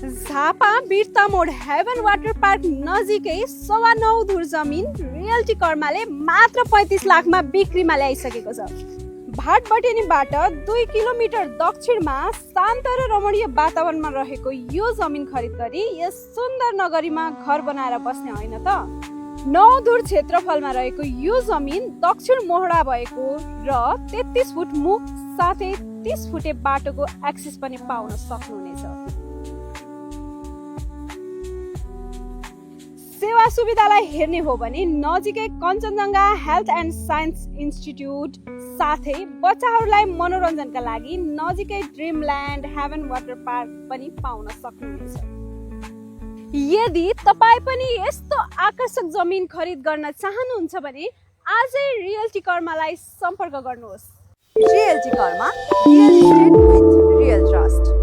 झापा बिर्ता मोड heaven water park नजिकै 9.25 धुर जमिन रियल्टी कर्माले मात्र 35 लाखमा बिक्रीमा ल्याइसकेको छ। भाटबटेनीबाट 2 किलोमिटर दक्षिणमा शान्त र रमणीय वातावरणमा रहेको यो जमिन खरिद गरी यस सुन्दर नगरीमा घर बनाएर बस्ने होइन त। 9 धुर क्षेत्रफलमा रहेको यो जमिन दक्षिण मोहडा भएको र 33 फुट मुख साथै 30 फुटे बाटोको एक्सेस पनि पाउन सक्नुहुनेछ। सेवा सुविधालाई हेर्ने हो भने नजिकै Kanchenjunga health and science institute साथै बच्चाहरूलाई मनोरञ्जनका लागि नजिकै ड्रिमल्यान्ड हेभन वाटर पार्क पनि पाउन सक्नुहुनेछ। यदि तपाईँ पनि यस्तो आकर्षक जमिन खरिद गर्न चाहनुहुन्छ भने आजै रियल्टी कर्मालाई सम्पर्क गर्नुहोस्। Realty Karma, real estate with real trust.